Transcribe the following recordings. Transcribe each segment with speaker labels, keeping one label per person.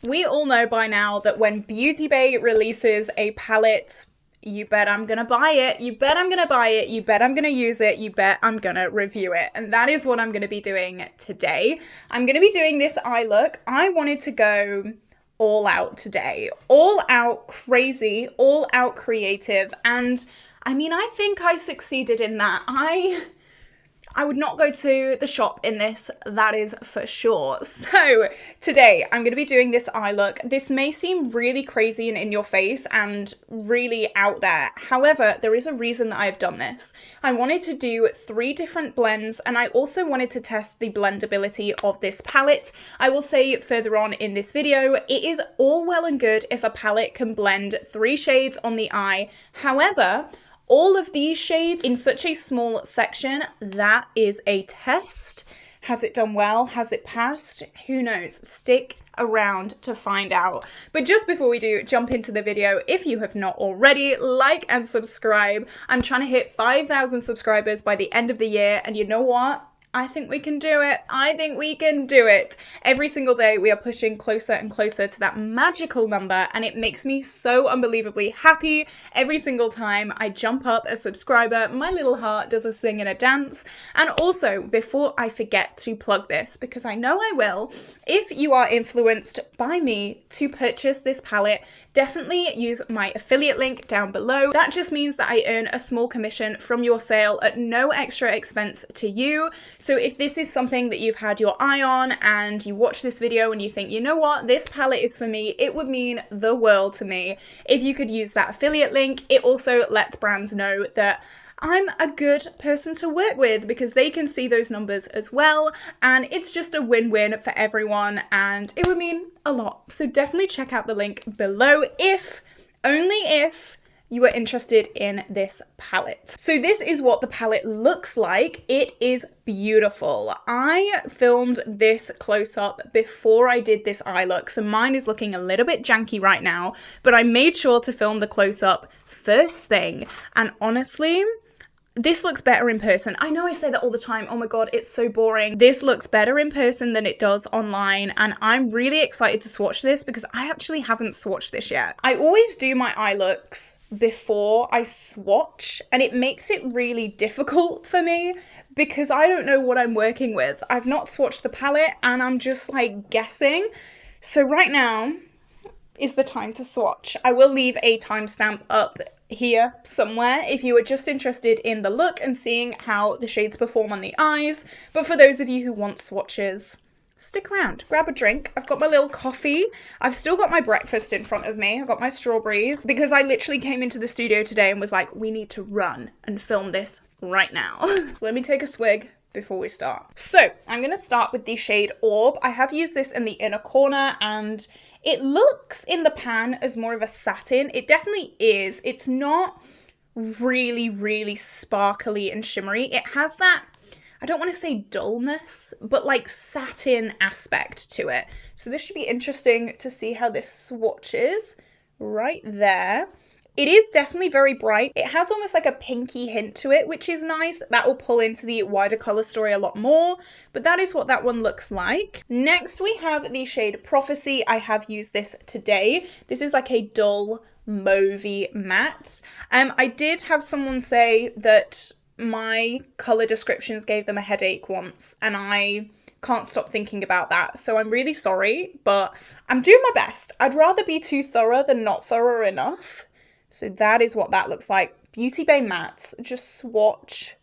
Speaker 1: We all know by now that when Beauty Bay releases a palette, you bet I'm gonna buy it, you bet I'm gonna buy it, you bet I'm gonna use it, you bet I'm gonna review it. And that is what I'm gonna be doing today. I'm gonna be doing this eye look. I wanted to go all out today. All out crazy, all out creative. And I mean, I think I succeeded in that. I would not go to the shop in this, that is for sure. So today I'm going to be doing this eye look. This may seem really crazy and in your face and really out there. However, there is a reason that I have done this. I wanted to do 3 different blends, and I also wanted to test the blendability of this palette. I will say further on in this video, it is all well and good if a palette can blend 3 shades on the eye. However, all of these shades in such a small section, that is a test. Has it done well? Has it passed? Who knows? Stick around to find out. But just before we do jump into the video, if you have not already, like and subscribe. I'm trying to hit 5,000 subscribers by the end of the year, and you know what? I think we can do it. I think we can do it. Every single day we are pushing closer and closer to that magical number, and it makes me so unbelievably happy every single time I jump up a subscriber. My little heart does a sing and a dance. And also, before I forget to plug this, because I know I will, if you are influenced by me to purchase this palette, definitely use my affiliate link down below. That just means that I earn a small commission from your sale at no extra expense to you. So if this is something that you've had your eye on and you watch this video and you think, you know what, this palette is for me, it would mean the world to me if you could use that affiliate link. It also lets brands know that I'm a good person to work with because they can see those numbers as well, and it's just a win-win for everyone, and it would mean a lot. So definitely check out the link below if, only if, you are interested in this palette. So this is what the palette looks like. It is beautiful. I filmed this close up before I did this eye look, so mine is looking a little bit janky right now, but I made sure to film the close up first thing, and honestly, this looks better in person. I know I say that all the time. Oh my god, it's so boring. This looks better in person than it does online, and I'm really excited to swatch this because I actually haven't swatched this yet. I always do my eye looks before I swatch, and it makes it really difficult for me because I don't know what I'm working with. I've not swatched the palette and I'm just like guessing. So right now is the time to swatch. I will leave a timestamp up here somewhere if you are just interested in the look and seeing how the shades perform on the eyes. But for those of you who want swatches, stick around, grab a drink. I've got my little coffee. I've still got my breakfast in front of me. I've got my strawberries because I literally came into the studio today and was like, we need to run and film this right now. So let me take a swig before we start. So I'm going to start with the shade Orb. I have used this in the inner corner and it looks in the pan as more of a satin. It definitely is. It's not really, really sparkly and shimmery. It has that, I don't want to say dullness, but like satin aspect to it. So this should be interesting to see how this swatches right there. It is definitely very bright. It has almost like a pinky hint to it, which is nice. That will pull into the wider color story a lot more, but that is what that one looks like. Next, we have the shade Prophecy. I have used this today. This is like a dull mauvey matte. I did have someone say that my color descriptions gave them a headache once, and I can't stop thinking about that. So I'm really sorry, but I'm doing my best. I'd rather be too thorough than not thorough enough. So that is what that looks like. Beauty Bay mattes just swatch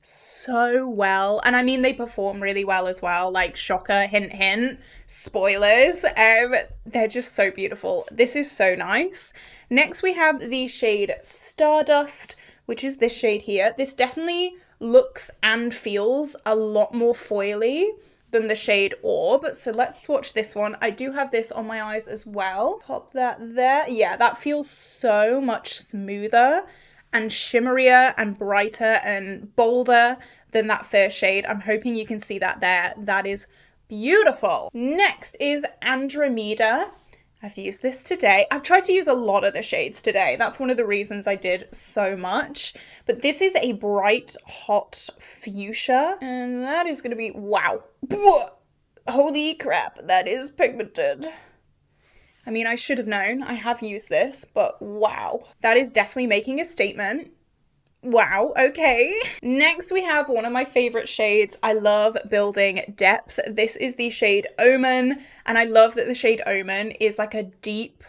Speaker 1: so well. And I mean, they perform really well as well. Like, shocker, hint, hint, spoilers. They're just so beautiful. This is so nice. Next, we have the shade Stardust, which is this shade here. This definitely looks and feels a lot more foily than the shade Orb. So let's swatch this one. I do have this on my eyes as well. Pop that there. Yeah, that feels so much smoother and shimmerier and brighter and bolder than that first shade. I'm hoping you can see that there. That is beautiful. Next is Andromeda. I've used this today. I've tried to use a lot of the shades today. That's one of the reasons I did so much. But this is a bright, hot fuchsia. And that is going to be, wow. Holy crap, that is pigmented. I mean, I should have known. I have used this, but wow. That is definitely making a statement. Wow, okay. Next we have one of my favorite shades. I love building depth. This is the shade Omen, and I love that the shade Omen is like a deep,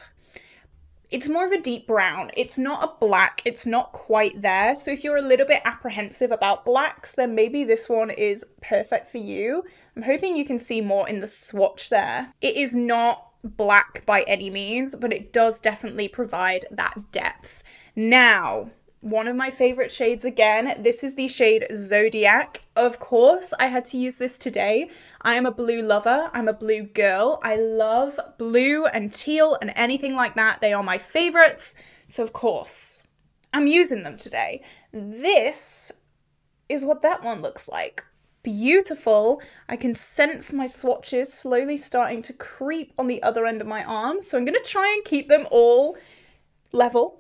Speaker 1: it's more of a deep brown. It's not a black, it's not quite there. So if you're a little bit apprehensive about blacks, then maybe this one is perfect for you. I'm hoping you can see more in the swatch there. It is not black by any means, but it does definitely provide that depth. Now, one of my favorite shades again, this is the shade Zodiac. Of course, I had to use this today. I am a blue lover. I'm a blue girl. I love blue and teal and anything like that. They are my favorites. So of course, I'm using them today. This is what that one looks like. Beautiful. I can sense my swatches slowly starting to creep on the other end of my arm. So I'm going to try and keep them all level.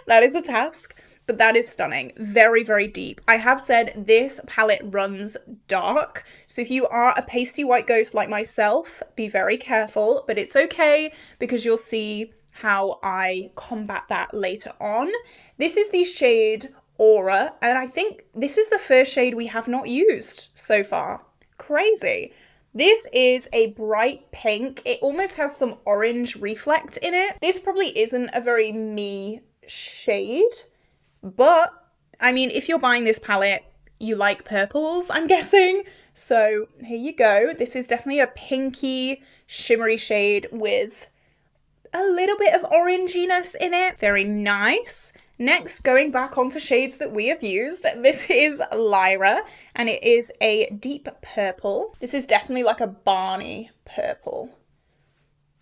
Speaker 1: That is a task, but that is stunning. Very, very deep. I have said this palette runs dark, so if you are a pasty white ghost like myself, be very careful, but it's okay because you'll see how I combat that later on. This is the shade Aura, and I think this is the first shade we have not used so far. Crazy. This is a bright pink. It almost has some orange reflect in it. This probably isn't a very me shade, but I mean, if you're buying this palette, you like purples, I'm guessing. So here you go. This is definitely a pinky, shimmery shade with a little bit of oranginess in it. Very nice. Next, going back onto shades that we have used, this is Lyra, and it is a deep purple. This is definitely like a Barney purple.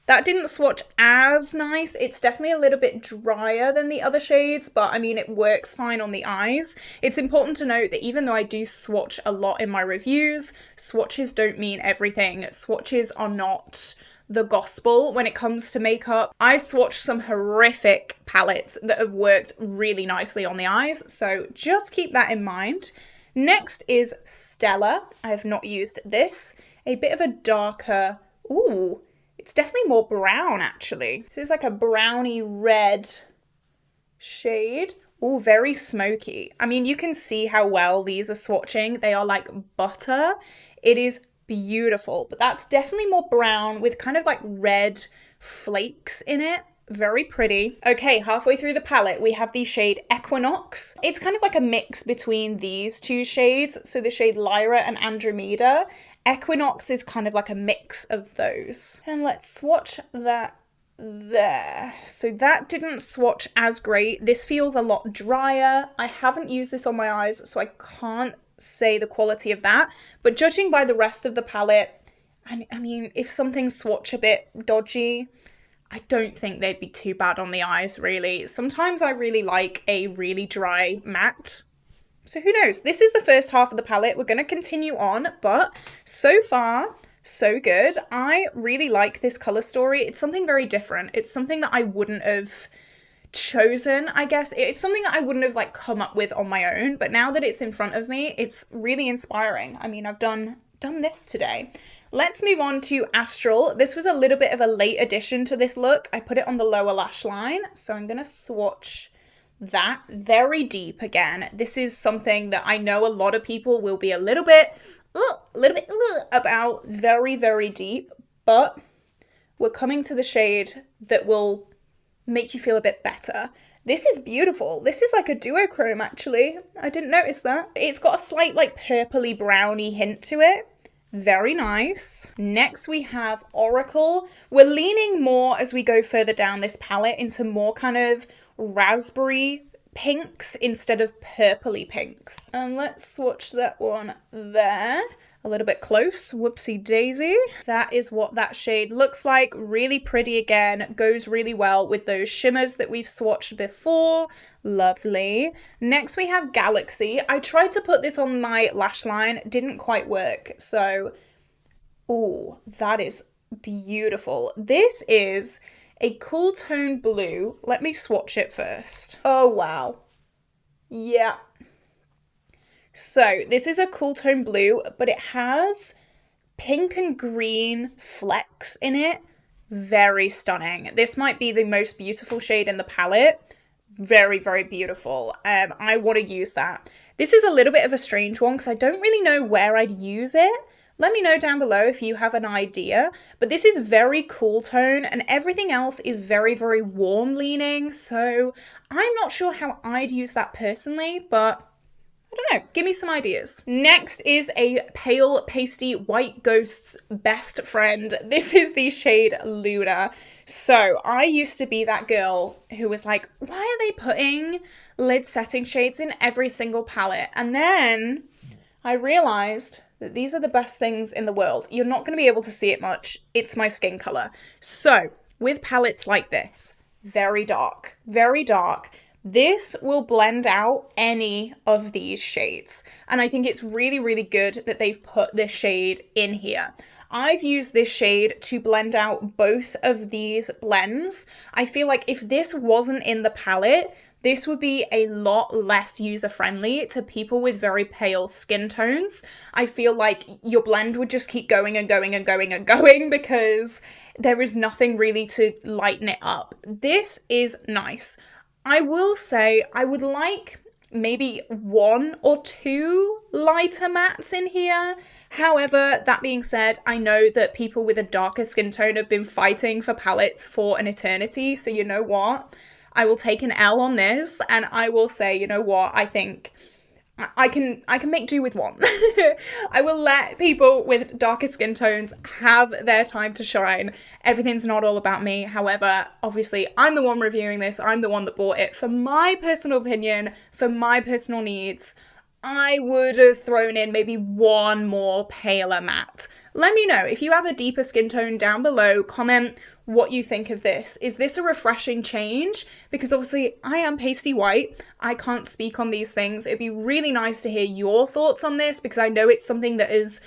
Speaker 1: That didn't swatch as nice. It's definitely a little bit drier than the other shades, but I mean, it works fine on the eyes. It's important to note that even though I do swatch a lot in my reviews, swatches don't mean everything. Swatches are not the gospel when it comes to makeup. I've swatched some horrific palettes that have worked really nicely on the eyes, so just keep that in mind. Next is Stella. I have not used this. A bit of a darker, ooh, it's definitely more brown actually. This is like a browny red shade. Ooh, very smoky. I mean, you can see how well these are swatching. They are like butter. It is beautiful, but that's definitely more brown with kind of like red flakes in it. Very pretty. Okay, halfway through the palette, we have the shade Equinox. It's kind of like a mix between these two shades, so the shade Lyra and Andromeda. Equinox is kind of like a mix of those. And let's swatch that there. So that didn't swatch as great. This feels a lot drier. I haven't used this on my eyes, so I can't say the quality of that, but judging by the rest of the palette, I mean, if something swatch a bit dodgy, I don't think they'd be too bad on the eyes, really. Sometimes I really like a really dry matte, so who knows? This is the first half of the palette. We're going to continue on, but so far, so good. I really like this color story. It's something very different. It's something that I wouldn't have chosen, I guess. It's something that I wouldn't have like come up with on my own, but now that it's in front of me, it's really inspiring. I mean, I've done this today. Let's move on to Astral. This was a little bit of a late addition to this look. I put it on the lower lash line, so I'm gonna swatch that. Very deep again. This is something that I know a lot of people will be a little bit about. Very, very deep, but we're coming to the shade that will make you feel a bit better. This is beautiful. This is like a duochrome actually. I didn't notice that. It's got a slight like purpley browny hint to it. Very nice. Next we have Oracle. We're leaning more as we go further down this palette into more kind of raspberry pinks instead of purpley pinks. And let's swatch that one there. A little bit close, whoopsie daisy. That is what that shade looks like. Really pretty again, goes really well with those shimmers that we've swatched before. Lovely. Next we have Galaxy. I tried to put this on my lash line, didn't quite work. So, oh, that is beautiful. This is a cool tone blue. Let me swatch it first. Oh, wow. Yeah. So this is a cool tone blue, but it has pink and green flecks in it. very stunning. This might be the most beautiful shade in the palette. Very, very beautiful. I want to use that. This is a little bit of a strange one because I don't really know where I'd use it. Let me know down below if you have an idea. But this is very cool tone and everything else is very, very warm leaning. So I'm not sure how I'd use that personally, but I don't know, give me some ideas. Next is a pale pasty white ghost's best friend. This is the shade Luna. So I used to be that girl who was like, why are they putting lid setting shades in every single palette? And then I realized that these are the best things in the world. You're not going to be able to see it much. It's my skin color. So with palettes like this, very dark, this will blend out any of these shades. And I think it's really, really good that they've put this shade in here. I've used this shade to blend out both of these blends. I feel like if this wasn't in the palette, this would be a lot less user-friendly to people with very pale skin tones. I feel like your blend would just keep going and going and going and going because there is nothing really to lighten it up. This is nice. I will say I would like maybe 1 or 2 lighter mattes in here. However, that being said, I know that people with a darker skin tone have been fighting for palettes for an eternity. So you know what? I will take an L on this and I will say, you know what? I think I can make do with one. I will let people with darker skin tones have their time to shine. Everything's not all about me. However, obviously, I'm the one reviewing this. I'm the one that bought it. For my personal opinion, for my personal needs, I would have thrown in maybe 1 more paler matte. Let me know if you have a deeper skin tone down below. Comment what you think of this. Is this a refreshing change? Because obviously I am pasty white. I can't speak on these things. It'd be really nice to hear your thoughts on this because I know it's something that has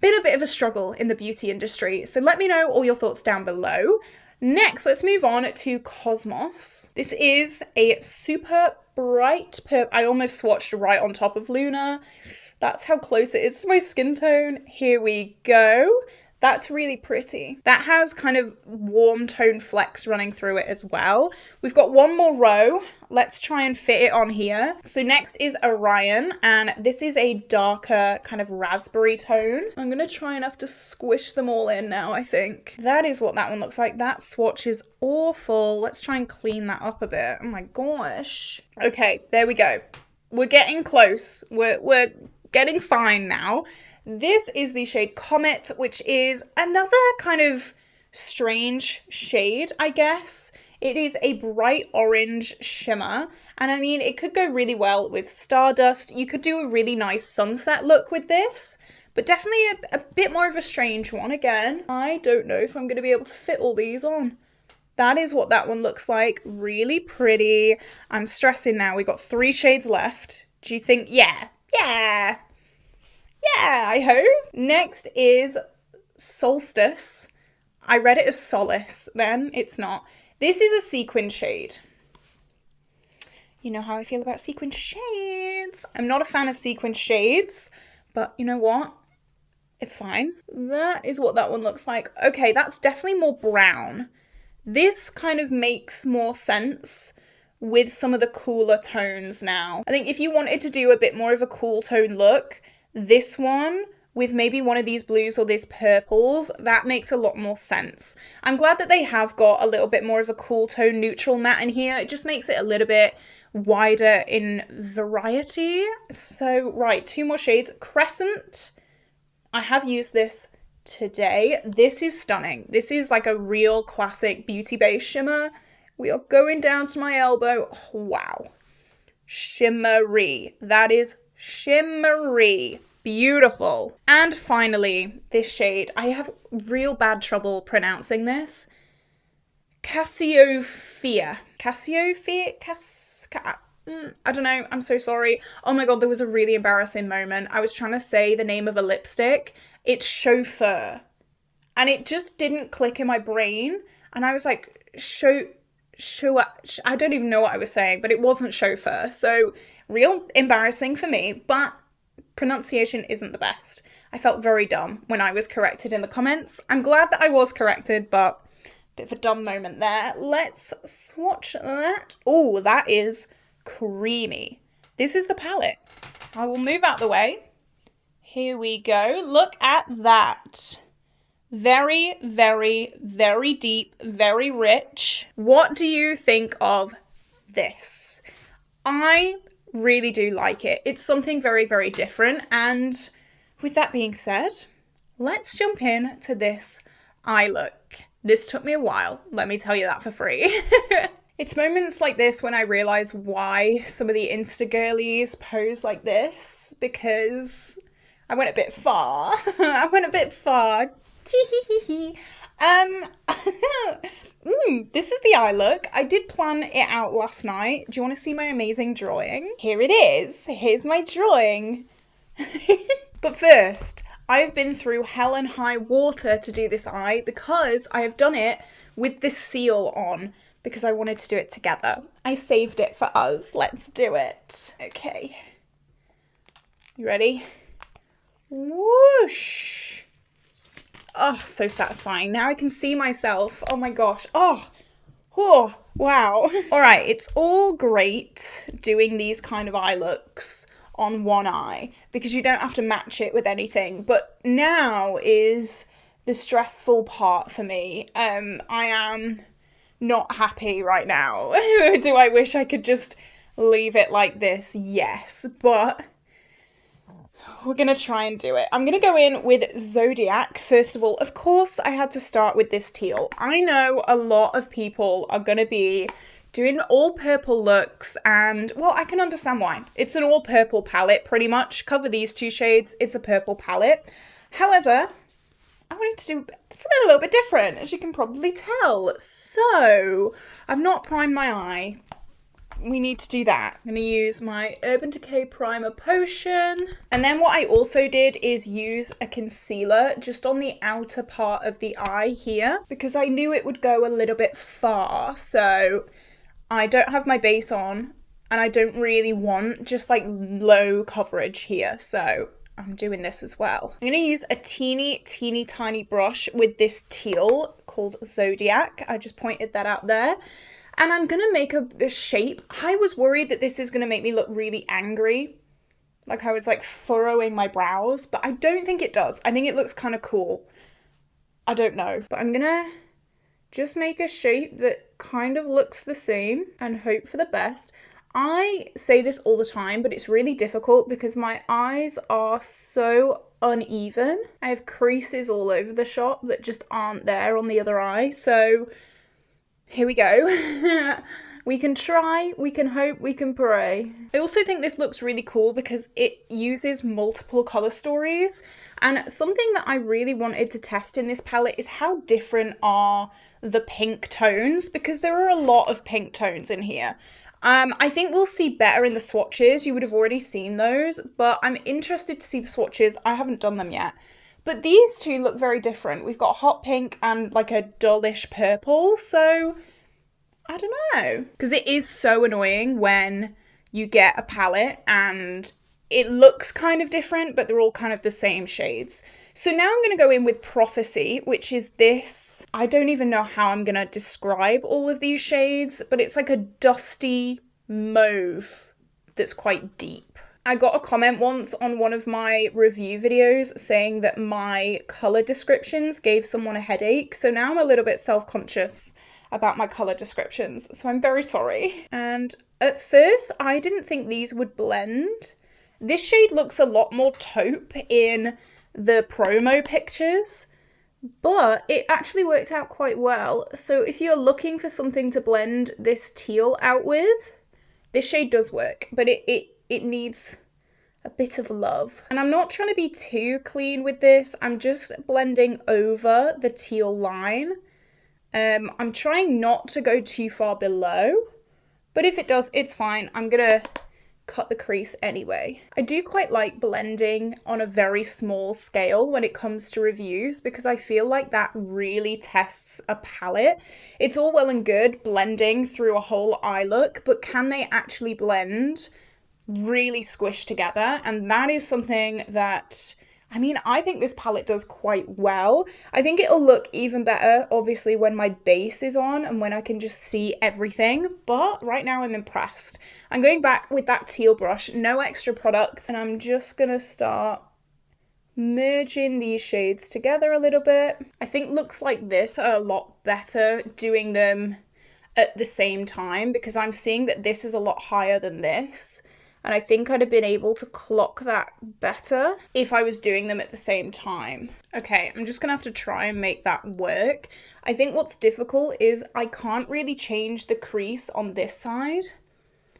Speaker 1: been a bit of a struggle in the beauty industry. So let me know all your thoughts down below. Next, let's move on to Cosmos. This is a super bright purple. I almost swatched right on top of Luna. That's how close it is to my skin tone. Here we go. That's really pretty. That has kind of warm tone flecks running through it as well. We've got 1 more row. Let's try and fit it on here. So next is Orion, and this is a darker kind of raspberry tone. I'm gonna try and have to squish them all in now, I think. That is what that one looks like. That swatch is awful. Let's try and clean that up a bit. Oh my gosh. Okay, there we go. We're getting close. We're getting fine now. This is the shade Comet, which is another kind of strange shade, I guess. It is a bright orange shimmer, and I mean, it could go really well with Stardust. You could do a really nice sunset look with this, but definitely a bit more of a strange one again. I don't know if I'm going to be able to fit all these on. That is what that one looks like. Really pretty. I'm stressing now. We've got 3 shades left. Do you think? Yeah, I hope. Next is Solstice. I read it as Solace then. It's not. This is a sequin shade. You know how I feel about sequin shades. I'm not a fan of sequin shades, but you know what? It's fine. That is what that one looks like. Okay, that's definitely more brown. This kind of makes more sense with some of the cooler tones now. I think if you wanted to do a bit more of a cool tone look, this one with maybe one of these blues or these purples, that makes a lot more sense. I'm glad that they have got a little bit more of a cool tone neutral matte in here. It just makes it a little bit wider in variety. So, right, 2 more shades. Crescent. I have used this today. This is stunning. This is like a real classic BEAUTYBAY shimmer. We are going down to my elbow. Oh, wow. Shimmery. That is shimmery. Beautiful. And finally, this shade. I have real bad trouble pronouncing this. Cassiopeia. I don't know. I'm so sorry. Oh my god, there was a really embarrassing moment. I was trying to say the name of a lipstick. It's Chauffeur. And it just didn't click in my brain. And I was like, I don't even know what I was saying, but it wasn't Chauffeur. So real embarrassing for me, but pronunciation isn't the best. I felt very dumb when I was corrected in the comments. I'm glad that I was corrected, but Bit of a dumb moment there. Let's swatch that. Oh, that is creamy. This is the palette. I will move out the way. Here we go. Look at that. Very, very, very deep, very rich. What do you think of this? I really do like it. It's something very, very different. And with that being said, let's jump in to this eye look. This took me a while, let me tell you that for free. It's moments like this when I realise why some of the Insta girlies pose like this, because I went a bit far. I went a bit far. This is the eye look. I did plan it out last night. Do you want to see my amazing drawing? Here it is. Here's my drawing. But first, I've been through hell and high water to do this eye because I have done it with this seal on because I wanted to do it together. I saved it for us. Let's do it. Okay. You ready? Whoosh. Oh, so satisfying. Now I can see myself. Oh my gosh. Oh, wow. All right, it's all great doing these kind of eye looks on one eye because you don't have to match it with anything, but now is the stressful part for me. I am not happy right now. Do I wish I could just leave it like this? Yes, but we're gonna try and do it. I'm gonna go in with Zodiac first of all. Of course I had to start with this teal. I know a lot of people are gonna be doing all purple looks, and well, I can understand why. It's an all purple palette pretty much. Cover these two shades, it's a purple palette. However, I wanted to do something a little bit different, as you can probably tell. So I've not primed my eye. We need to do that. I'm gonna use my Urban Decay Primer Potion. And then what I also did is use a concealer just on the outer part of the eye here, because I knew it would go a little bit far. So I don't have my base on and I don't really want just like low coverage here. So I'm doing this as well. I'm going to use a teeny tiny brush with this teal called Zodiac. I just pointed that out there. And I'm going to make a shape. I was worried that this is going to make me look really angry. Like I was like furrowing my brows, but I don't think it does. I think it looks kind of cool. I don't know, but I'm going to just make a shape that kind of looks the same and hope for the best. I say this all the time, but it's really difficult because my eyes are so uneven. I have creases all over the shop that just aren't there on the other eye. So here we go. We can try, we can hope, we can pray. I also think this looks really cool because it uses multiple color stories. And something that I really wanted to test in this palette is how different are the pink tones, because there are a lot of pink tones in here. I think we'll see better in the swatches. You would have already seen those, but I'm interested to see the swatches. I haven't done them yet. But these two look very different. We've got hot pink and like a dullish purple, so I don't know. Because it is so annoying when you get a palette and it looks kind of different, but they're all kind of the same shades. So now I'm going to go in with Prophecy, which is this. I don't even know how I'm going to describe all of these shades, but it's like a dusty mauve that's quite deep. I got a comment once on one of my review videos saying that my colour descriptions gave someone a headache, so now I'm a little bit self-conscious about my colour descriptions, so I'm very sorry. And at first, I didn't think these would blend. This shade looks a lot more taupe in the promo pictures, but it actually worked out quite well. So if you're looking for something to blend this teal out with, this shade does work, but it needs a bit of love. And I'm not trying to be too clean with this. I'm just blending over the teal line. I'm trying not to go too far below, but if it does, it's fine. I'm gonna cut the crease anyway. I do quite like blending on a very small scale when it comes to reviews because I feel like that really tests a palette. It's all well and good blending through a whole eye look, but can they actually blend really squished together? And that is something that I mean, I think this palette does quite well. I think it'll look even better, obviously, when my base is on and when I can just see everything. But right now I'm impressed. I'm going back with that teal brush, no extra products, and I'm just gonna start merging these shades together a little bit. I think looks like this are a lot better doing them at the same time, because I'm seeing that this is a lot higher than this. And I think I'd have been able to clock that better if I was doing them at the same time. Okay, I'm just gonna have to try and make that work. I think what's difficult is I can't really change the crease on this side.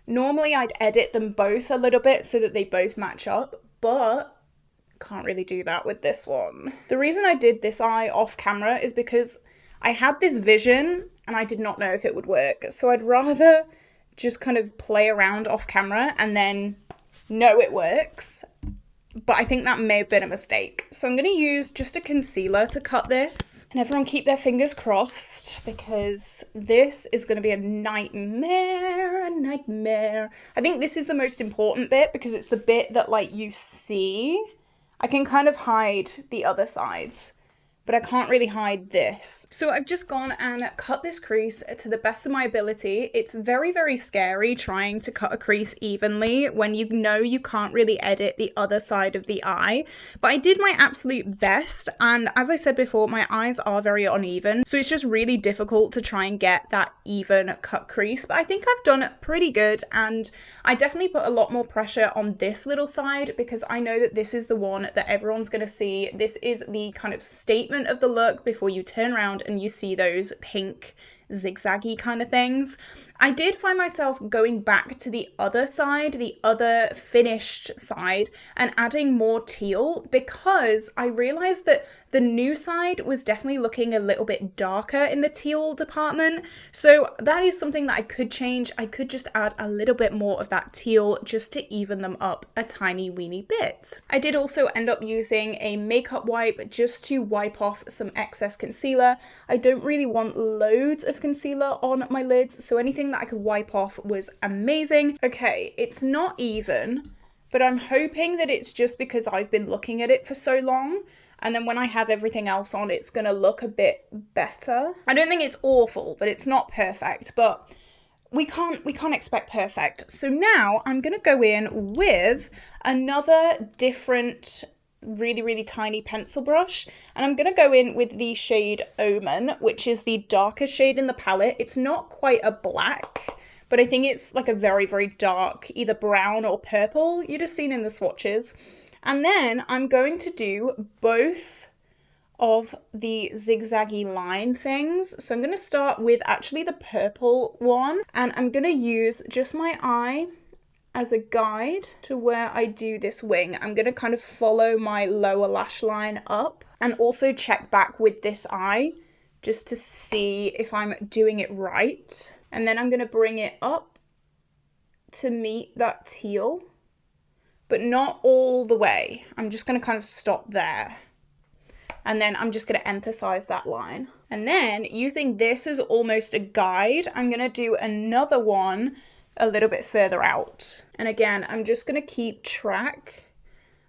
Speaker 1: Normally I'd edit them both a little bit so that they both match up, but can't really do that with this one. The reason I did this eye off camera is because I had this vision and I did not know if it would work. So I'd rather just kind of play around off camera and then know it works. But I think that may have been a mistake. So I'm going to use just a concealer to cut this. And everyone keep their fingers crossed, because this is going to be a nightmare, a nightmare. I think this is the most important bit because it's the bit that like you see. I can kind of hide the other sides, but I can't really hide this. So I've just gone and cut this crease to the best of my ability. It's very, very scary trying to cut a crease evenly when you know you can't really edit the other side of the eye. But I did my absolute best, and as I said before, my eyes are very uneven, so it's just really difficult to try and get that even cut crease. But I think I've done pretty good, and I definitely put a lot more pressure on this little side because I know that this is the one that everyone's gonna see. This is the kind of statement of the look before you turn around and you see those pink zigzaggy kind of things. I did find myself going back to the other side, the other finished side, and adding more teal because I realized that the new side was definitely looking a little bit darker in the teal department. So that is something that I could change. I could just add a little bit more of that teal just to even them up a tiny weeny bit. I did also end up using a makeup wipe just to wipe off some excess concealer. I don't really want loads of concealer on my lids, so anything that I could wipe off was amazing. Okay, it's not even, but I'm hoping that it's just because I've been looking at it for so long, and then when I have everything else on, it's gonna look a bit better. I don't think it's awful, but it's not perfect, but we can't expect perfect. So now I'm gonna go in with another different really, really tiny pencil brush, and I'm gonna go in with the shade Omen, which is the darker shade in the palette. It's not quite a black, but I think it's like a very, very dark, either brown or purple you'd have seen in the swatches. And then I'm going to do both of the zigzaggy line things. So I'm going to start with actually the purple one, and I'm going to use just my eye as a guide to where I do this wing. I'm going to kind of follow my lower lash line up and also check back with this eye just to see if I'm doing it right. And then I'm going to bring it up to meet that teal, but not all the way. I'm just going to kind of stop there. And then I'm just going to emphasize that line. And then using this as almost a guide, I'm going to do another one a little bit further out. And again, I'm just going to keep track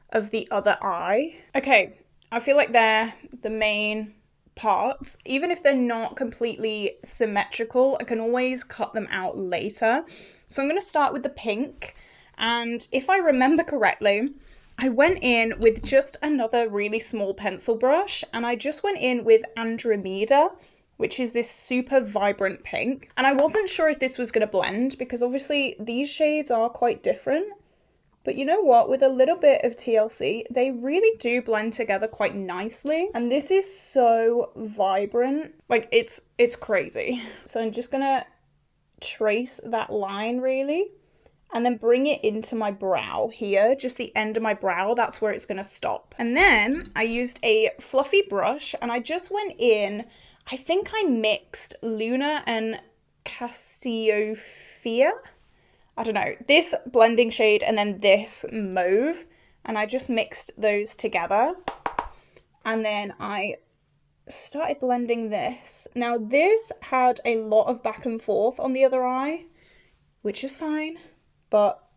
Speaker 1: of the other eye. Okay, I feel like they're the main parts. Even if they're not completely symmetrical, I can always cut them out later. So I'm going to start with the pink. And if I remember correctly, I went in with just another really small pencil brush, and I just went in with Andromeda, which is this super vibrant pink. And I wasn't sure if this was going to blend because obviously these shades are quite different. But you know what? With a little bit of TLC, they really do blend together quite nicely. And this is so vibrant. Like, it's crazy. So I'm just going to trace that line really, and then bring it into my brow here, just the end of my brow. That's where it's going to stop. And then I used a fluffy brush, and I just went in, I think I mixed Luna and Cassiopeia. I don't know, this blending shade and then this mauve, and I just mixed those together. And then I started blending this. Now this had a lot of back and forth on the other eye, which is fine, but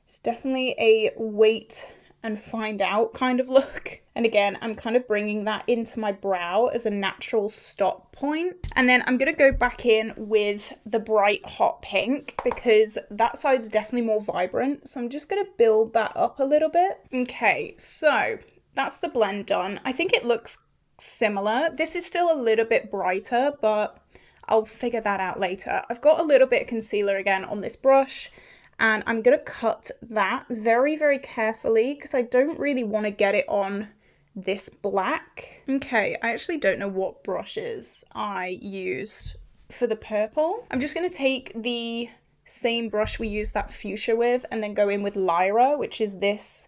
Speaker 1: it's definitely a weight and find out kind of look. And again, I'm kind of bringing that into my brow as a natural stop point. And then I'm gonna go back in with the bright hot pink because that side's definitely more vibrant. So I'm just gonna build that up a little bit. Okay, so that's the blend done. I think it looks similar. This is still a little bit brighter, but I'll figure that out later. I've got a little bit of concealer again on this brush, and I'm gonna cut that very, very carefully because I don't really want to get it on this black. Okay, I actually don't know what brushes I used for the purple. I'm just gonna take the same brush we used that fuchsia with and then go in with Lyra, which is this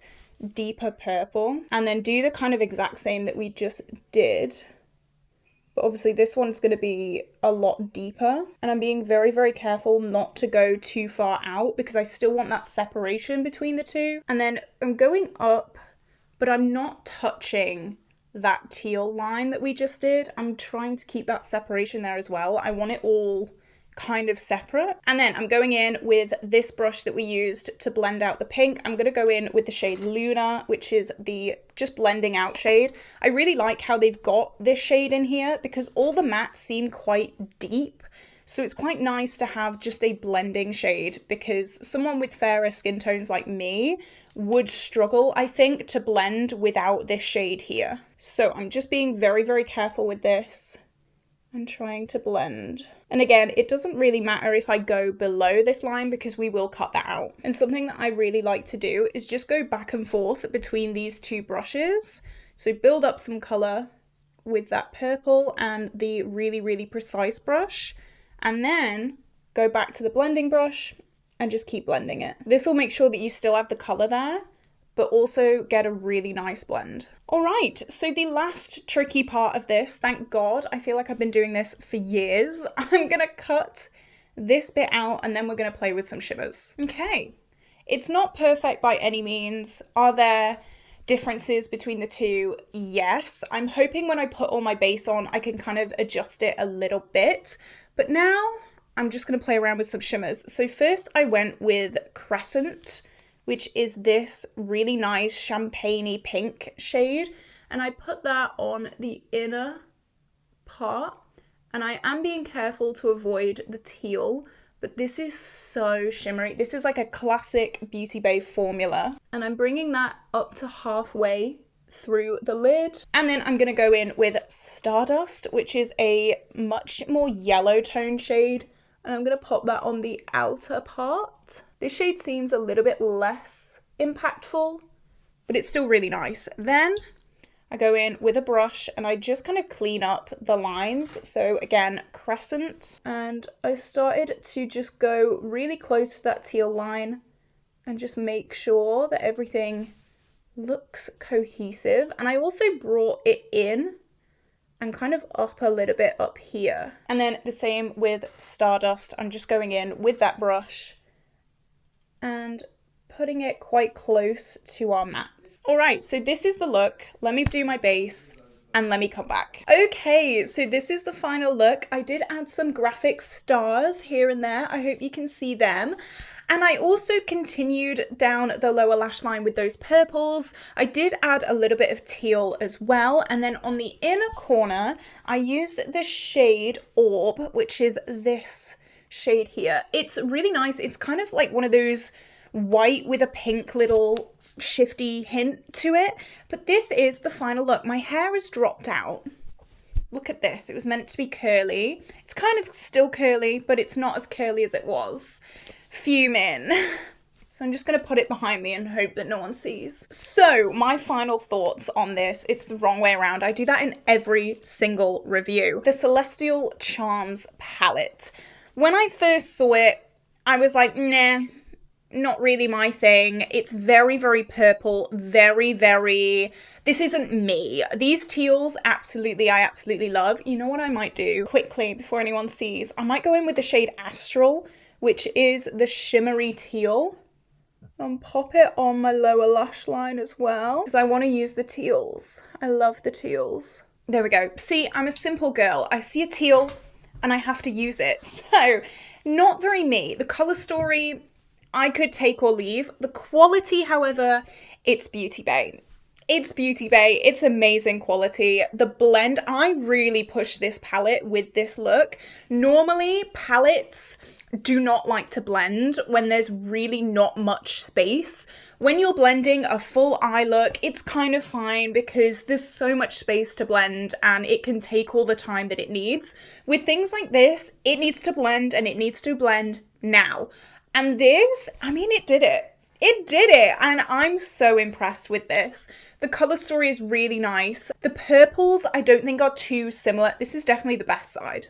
Speaker 1: deeper purple, and then do the kind of exact same that we just did. But obviously this one's going to be a lot deeper, and I'm being very, very careful not to go too far out because I still want that separation between the two. And then I'm going up, but I'm not touching that teal line that we just did. I'm trying to keep that separation there as well. I want it all kind of separate. And then I'm going in with this brush that we used to blend out the pink. I'm going to go in with the shade Luna, which is the just blending out shade. I really like how they've got this shade in here because all the mattes seem quite deep. So it's quite nice to have just a blending shade because someone with fairer skin tones like me would struggle, I think, to blend without this shade here. So I'm just being very, very careful with this and trying to blend. And again, it doesn't really matter if I go below this line because we will cut that out. And something that I really like to do is just go back and forth between these two brushes. So build up some color with that purple and the really, really precise brush, and then go back to the blending brush and just keep blending it. This will make sure that you still have the color there, but also get a really nice blend. All right, so the last tricky part of this, thank God, I feel like I've been doing this for years. I'm gonna cut this bit out and then we're gonna play with some shimmers. Okay, it's not perfect by any means. Are there differences between the two? Yes. I'm hoping when I put all my base on, I can kind of adjust it a little bit, but now I'm just gonna play around with some shimmers. So first I went with Crescent, which is this really nice champagne-y pink shade. And I put that on the inner part. And I am being careful to avoid the teal, but this is so shimmery. This is like a classic Beauty Bay formula. And I'm bringing that up to halfway through the lid. And then I'm gonna go in with Stardust, which is a much more yellow tone shade. And I'm gonna pop that on the outer part. This shade seems a little bit less impactful, but it's still really nice. Then I go in with a brush and I just kind of clean up the lines. So again, Crescent. And I started to just go really close to that teal line and just make sure that everything looks cohesive. And I also brought it in and kind of up a little bit up here. And then the same with Stardust. I'm just going in with that brush and putting it quite close to our mattes. All right, so this is the look. Let me do my base and let me come back. Okay, so this is the final look. I did add some graphic stars here and there. I hope you can see them. And I also continued down the lower lash line with those purples. I did add a little bit of teal as well. And then on the inner corner, I used the shade Orb, which is this shade here. It's really nice. It's kind of like one of those white with a pink little shifty hint to it. But this is the final look. My hair is dropped out. Look at this. It was meant to be curly. It's kind of still curly, but it's not as curly as it was. Fuming. So I'm just going to put it behind me and hope that no one sees. So my final thoughts on this, it's the wrong way around. I do that in every single review. The Celestial Charms palette. When I first saw it, I was like, nah, not really my thing. It's very, very purple, very, very, this isn't me. These teals, absolutely, I absolutely love. You know what I might do quickly before anyone sees? I might go in with the shade Astral, which is the shimmery teal, and pop it on my lower lash line as well, because I want to use the teals. I love the teals. There we go. See, I'm a simple girl. I see a teal and I have to use it. So, not very me. The color story, I could take or leave. The quality, however, It's Beauty Bay. It's Beauty Bay. It's amazing quality. The blend, I really push this palette with this look. Normally, palettes do not like to blend when there's really not much space. When you're blending a full eye look, it's kind of fine because there's so much space to blend and it can take all the time that it needs. With things like this, it needs to blend and it needs to blend now. And this, I mean, it did it. It did it, and I'm so impressed with this. The colour story is really nice. The purples I don't think are too similar. This is definitely the best side.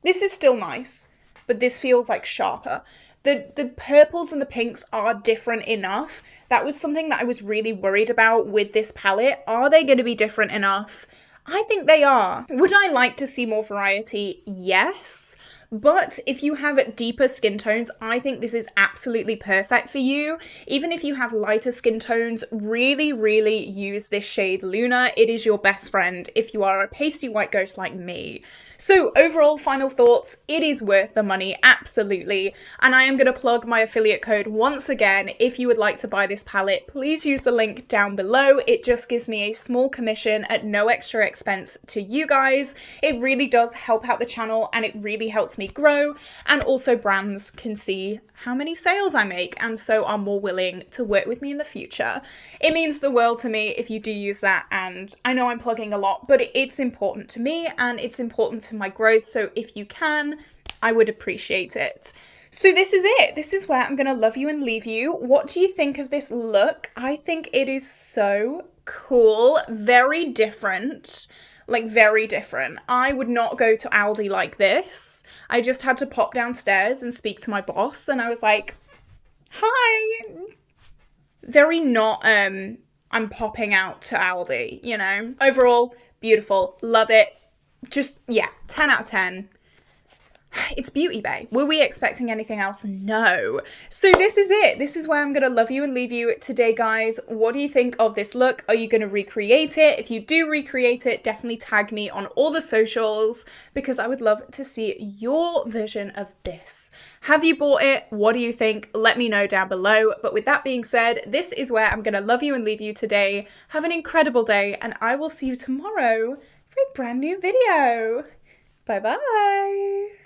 Speaker 1: This is still nice, but this feels like sharper. The purples and the pinks are different enough. That was something that I was really worried about with this palette. Are they going to be different enough? I think they are. Would I like to see more variety? Yes. But if you have deeper skin tones, I think this is absolutely perfect for you. Even if you have lighter skin tones, really, really use this shade Luna. It is your best friend if you are a pasty white ghost like me. So overall, final thoughts, it is worth the money, absolutely. And I am going to plug my affiliate code once again. If you would like to buy this palette, please use the link down below. It just gives me a small commission at no extra expense to you guys. It really does help out the channel and it really helps me grow, and also brands can see how many sales I make and so are more willing to work with me in the future. It means the world to me if you do use that, and I know I'm plugging a lot, but it's important to me and it's important to my growth, so if you can, I would appreciate it. So this is it. This is where I'm gonna love you and leave you. What do you think of this look? I think it is so cool, very different. Like, very different. I would not go to Aldi like this. I just had to pop downstairs and speak to my boss, and I was like, hi. Very not, I'm popping out to Aldi, you know? Overall, beautiful. Love it. Just, yeah, 10 out of 10. It's Beauty Bay. Were we expecting anything else? No. So this is it. This is where I'm going to love you and leave you today, guys. What do you think of this look? Are you going to recreate it? If you do recreate it, definitely tag me on all the socials because I would love to see your version of this. Have you bought it? What do you think? Let me know down below. But with that being said, this is where I'm going to love you and leave you today. Have an incredible day, and I will see you tomorrow for a brand new video. Bye-bye.